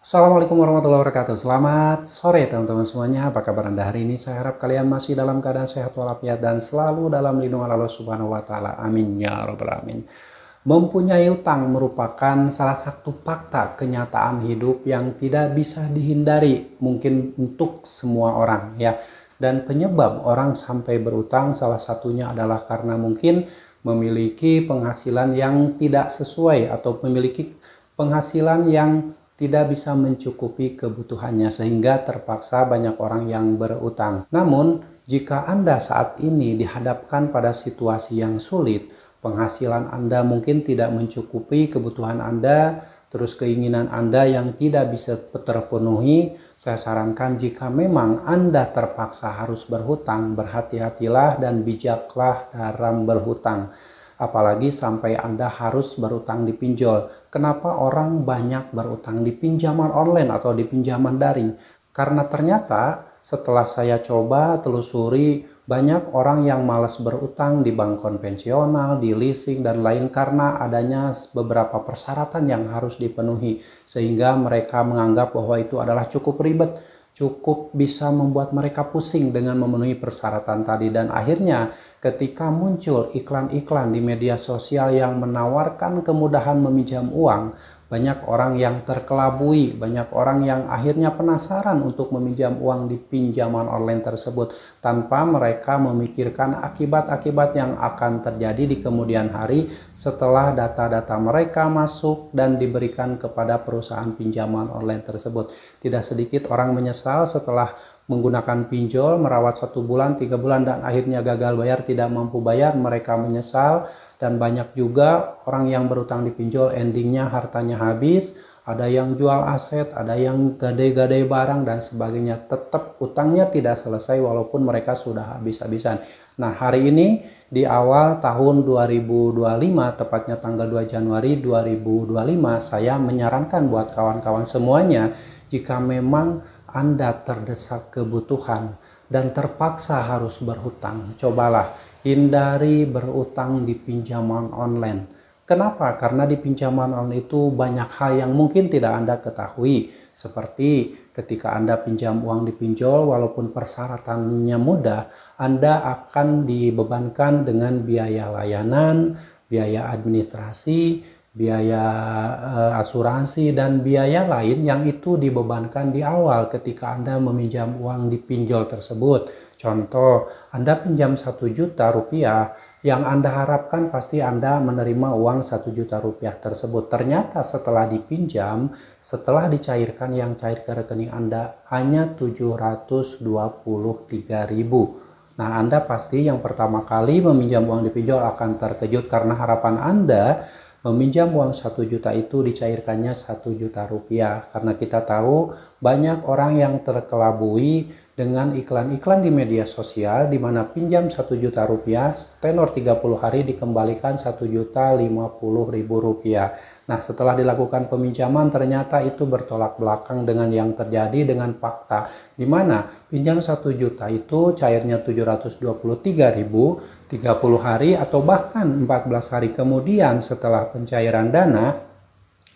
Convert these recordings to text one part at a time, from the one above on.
Assalamualaikum warahmatullahi wabarakatuh. Selamat sore teman-teman semuanya. Apa kabar Anda hari ini? Saya harap kalian masih dalam keadaan sehat walafiat dan selalu dalam lindungan Allah Subhanahu wa taala. Amin ya rabbal alamin. Mempunyai utang merupakan salah satu fakta kenyataan hidup yang tidak bisa dihindari mungkin untuk semua orang ya. Dan penyebab orang sampai berutang salah satunya adalah karena mungkin memiliki penghasilan yang tidak sesuai atau memiliki penghasilan yang tidak bisa mencukupi kebutuhannya sehingga terpaksa banyak orang yang berutang. Namun, jika Anda saat ini dihadapkan pada situasi yang sulit, penghasilan Anda mungkin tidak mencukupi kebutuhan Anda, terus keinginan Anda yang tidak bisa terpenuhi, saya sarankan jika memang Anda terpaksa harus berhutang, berhati-hatilah dan bijaklah dalam berhutang. Apalagi sampai Anda harus berutang di pinjol. Kenapa orang banyak berutang di pinjaman online atau di pinjaman daring? Karena ternyata setelah saya coba telusuri, banyak orang yang malas berutang di bank konvensional, di leasing, dan lain karena adanya beberapa persyaratan yang harus dipenuhi. Sehingga mereka menganggap bahwa itu adalah cukup ribet, cukup bisa membuat mereka pusing dengan memenuhi persyaratan tadi. Dan akhirnya ketika muncul iklan-iklan di media sosial yang menawarkan kemudahan meminjam uang, banyak orang yang terkelabui, banyak orang yang akhirnya penasaran untuk meminjam uang di pinjaman online tersebut tanpa mereka memikirkan akibat-akibat yang akan terjadi di kemudian hari setelah data-data mereka masuk dan diberikan kepada perusahaan pinjaman online tersebut. Tidak sedikit orang menyesal setelah menggunakan pinjol, merawat 1 bulan, 3 bulan, dan akhirnya gagal bayar, tidak mampu bayar, mereka menyesal. Dan banyak juga orang yang berutang di pinjol, endingnya hartanya habis, ada yang jual aset, ada yang gadai-gadai barang, dan sebagainya. Tetap utangnya tidak selesai walaupun mereka sudah habis-habisan. Nah, hari ini di awal tahun 2025, tepatnya tanggal 2 Januari 2025, saya menyarankan buat kawan-kawan semuanya, jika memang Anda terdesak kebutuhan dan terpaksa harus berhutang, cobalah hindari berutang di pinjaman online. Kenapa? Karena di pinjaman online itu banyak hal yang mungkin tidak Anda ketahui. Seperti ketika Anda pinjam uang di pinjol, walaupun persyaratannya mudah, Anda akan dibebankan dengan biaya layanan, biaya administrasi, biaya asuransi, dan biaya lain yang itu dibebankan di awal ketika Anda meminjam uang di pinjol tersebut. Contoh, Anda pinjam 1 juta rupiah, yang Anda harapkan pasti Anda menerima uang 1 juta rupiah tersebut. Ternyata setelah dipinjam, setelah dicairkan, yang cair ke rekening Anda hanya 723.000. Nah, Anda pasti yang pertama kali meminjam uang di pinjol akan terkejut karena harapan Anda meminjam uang 1 juta itu dicairkannya 1 juta rupiah. Karena kita tahu banyak orang yang terkelabui dengan iklan-iklan di media sosial di mana pinjam 1 juta rupiah, tenor 30 hari dikembalikan 1.050.000 rupiah. Nah, setelah dilakukan peminjaman ternyata itu bertolak belakang dengan yang terjadi dengan fakta, di mana pinjam 1 juta itu cairnya 723.000, 30 hari atau bahkan 14 hari kemudian setelah pencairan dana,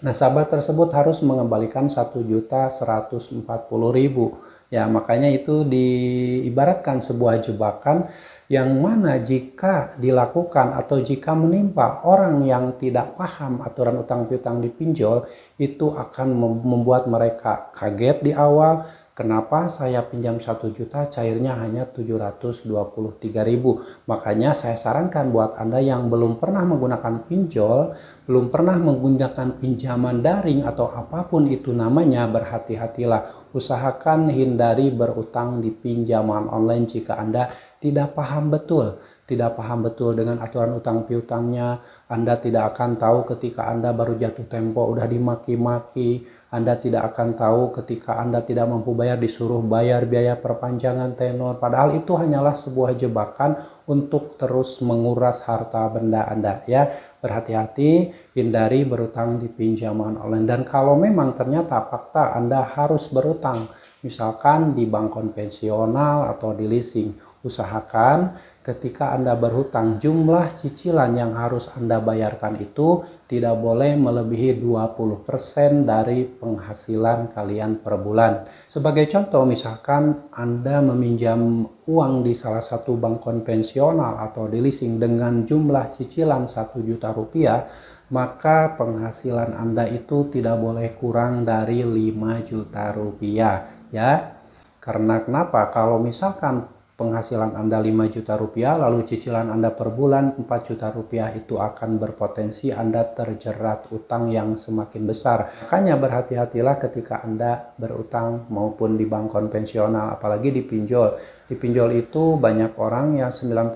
nasabah tersebut harus mengembalikan 1.140.000. Ya, makanya itu diibaratkan sebuah jebakan yang mana jika dilakukan atau jika menimpa orang yang tidak paham aturan utang piutang di pinjol, itu akan membuat mereka kaget di awal. Kenapa saya pinjam 1 juta cairnya hanya 723.000. Makanya saya sarankan buat Anda yang belum pernah menggunakan pinjol, belum pernah menggunakan pinjaman daring atau apapun itu namanya, berhati-hatilah. Usahakan hindari berutang di pinjaman online jika Anda tidak paham betul. Tidak paham betul dengan aturan utang piutangnya. Anda tidak akan tahu ketika Anda baru jatuh tempo udah dimaki-maki. Anda tidak akan tahu ketika Anda tidak mampu bayar disuruh bayar biaya perpanjangan tenor. Padahal itu hanyalah sebuah jebakan untuk terus menguras harta benda Anda ya. Berhati-hati, hindari berutang di pinjaman online. Dan kalau memang ternyata fakta Anda harus berutang, misalkan di bank konvensional atau di leasing, usahakan ketika Anda berhutang, jumlah cicilan yang harus Anda bayarkan itu tidak boleh melebihi 20% dari penghasilan kalian per bulan. Sebagai contoh, misalkan Anda meminjam uang di salah satu bank konvensional atau di leasing dengan jumlah cicilan 1 juta rupiah, maka penghasilan Anda itu tidak boleh kurang dari 5 juta rupiah ya. Karena kenapa? Kalau misalkan penghasilan Anda 5 juta rupiah lalu cicilan Anda per bulan 4 juta rupiah, itu akan berpotensi Anda terjerat utang yang semakin besar. Makanya berhati-hatilah ketika Anda berutang maupun di bank konvensional, apalagi di pinjol. Di pinjol itu banyak orang yang 99%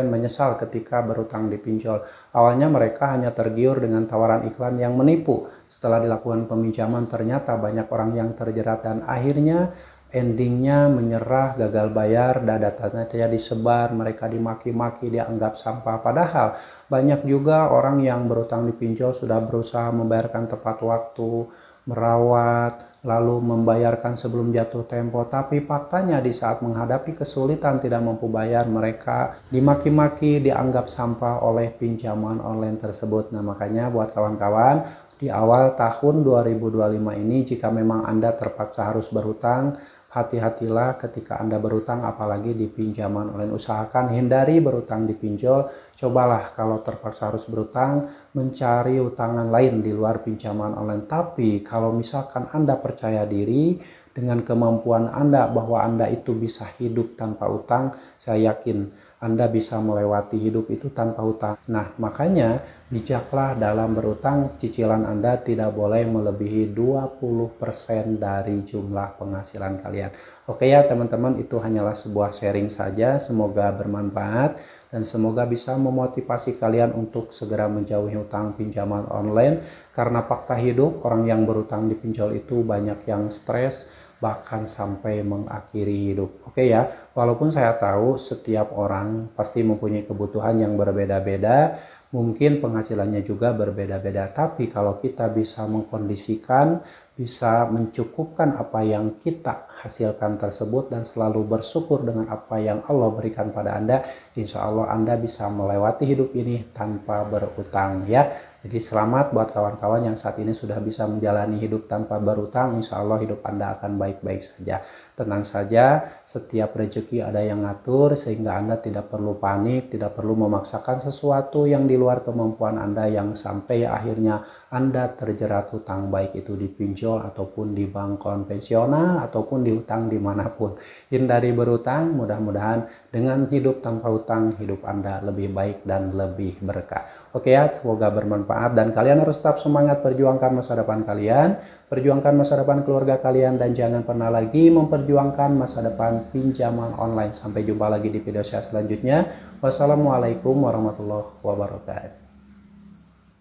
menyesal ketika berutang di pinjol. Awalnya mereka hanya tergiur dengan tawaran iklan yang menipu. Setelah dilakukan peminjaman ternyata banyak orang yang terjerat dan akhirnya endingnya menyerah, gagal bayar, datanya tidak disebar, mereka dimaki-maki, dianggap sampah. Padahal banyak juga orang yang berutang di pinjol sudah berusaha membayarkan tepat waktu, merawat, lalu membayarkan sebelum jatuh tempo. Tapi faktanya di saat menghadapi kesulitan tidak mampu bayar, mereka dimaki-maki, dianggap sampah oleh pinjaman online tersebut. Nah makanya buat kawan-kawan, di awal tahun 2025 ini jika memang Anda terpaksa harus berhutang, hati-hatilah ketika Anda berutang, apalagi di pinjaman online. Usahakan hindari berutang di pinjol. Cobalah kalau terpaksa harus berutang, mencari utangan lain di luar pinjaman online. Tapi kalau misalkan Anda percaya diri dengan kemampuan Anda bahwa Anda itu bisa hidup tanpa utang, saya yakin Anda bisa melewati hidup itu tanpa utang. Nah, makanya bijaklah dalam berutang, cicilan Anda tidak boleh melebihi 20% dari jumlah penghasilan kalian. Oke ya teman-teman, itu hanyalah sebuah sharing saja, semoga bermanfaat dan semoga bisa memotivasi kalian untuk segera menjauhi hutang pinjaman online. Karena fakta hidup, orang yang berutang di pinjol itu banyak yang stres, bahkan sampai mengakhiri hidup. Oke ya, walaupun saya tahu setiap orang pasti mempunyai kebutuhan yang berbeda-beda, mungkin penghasilannya juga berbeda-beda, tapi kalau kita bisa mengkondisikan, bisa mencukupkan apa yang kita hasilkan tersebut dan selalu bersyukur dengan apa yang Allah berikan pada Anda, insya Allah Anda bisa melewati hidup ini tanpa berutang ya. Jadi selamat buat kawan-kawan yang saat ini sudah bisa menjalani hidup tanpa berutang. Insya Allah hidup Anda akan baik-baik saja. Tenang saja, setiap rezeki ada yang ngatur sehingga Anda tidak perlu panik, tidak perlu memaksakan sesuatu yang di luar kemampuan Anda yang sampai akhirnya Anda terjerat hutang, baik itu di pinjol ataupun di bank konvensional ataupun di hutang dimanapun. Hindari berutang, mudah-mudahan dengan hidup tanpa hutang, hidup Anda lebih baik dan lebih berkah. Oke ya, semoga bermanfaat dan kalian harus tetap semangat perjuangkan masa depan kalian, perjuangkan masa depan keluarga kalian, dan jangan pernah lagi memperjuangkan masa depan pinjaman online. Sampai jumpa lagi di video saya selanjutnya. Wassalamualaikum warahmatullahi wabarakatuh.